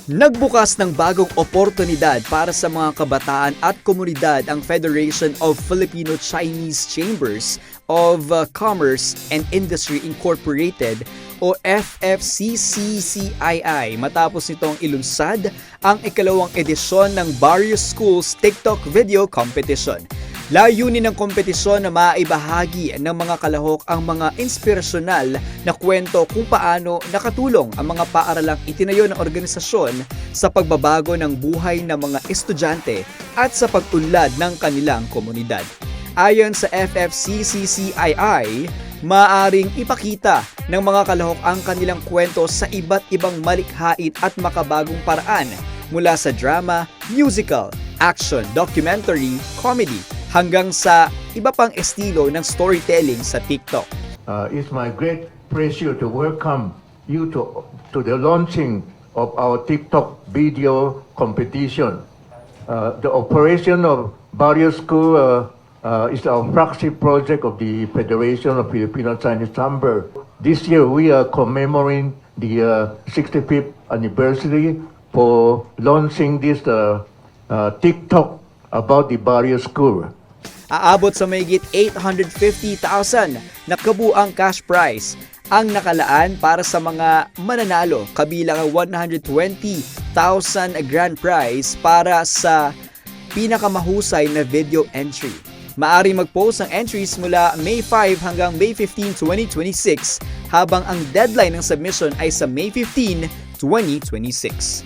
Nagbukas ng bagong oportunidad para sa mga kabataan at komunidad ang Federation of Filipino-Chinese Chambers of Commerce and Industry Incorporated o FFCCCII matapos nitong ilunsad ang ikalawang edisyon ng Barrios Schools TikTok Video Competition. Layunin ng kompetisyon na maibahagi ng mga kalahok ang mga inspirasyonal na kwento kung paano nakatulong ang mga paaralang itinayo ng organisasyon sa pagbabago ng buhay ng mga estudyante at sa pag-unlad ng kanilang komunidad. Ayon sa FFCCCII, maaaring ipakita ng mga kalahok ang kanilang kwento sa iba't ibang malikhain at makabagong paraan mula sa drama, musical, action, documentary, comedy, hanggang sa iba pang estilo ng storytelling sa TikTok. It's my great pleasure to welcome you to the launching of our TikTok video competition. The operation of Barrios School is our flagship project of the Federation of Filipino-Chinese Chamber. This year, we are commemorating the 65th anniversary for launching this TikTok about the Barrios School. Aabot sa mahigit 850,000 na kabuang cash prize ang nakalaan para sa mga mananalo, kabilang ang 120,000 grand prize para sa pinakamahusay na video entry. Maaring mag-post ng entries mula May 5 hanggang May 15, 2026 habang ang deadline ng submission ay sa May 15, 2026.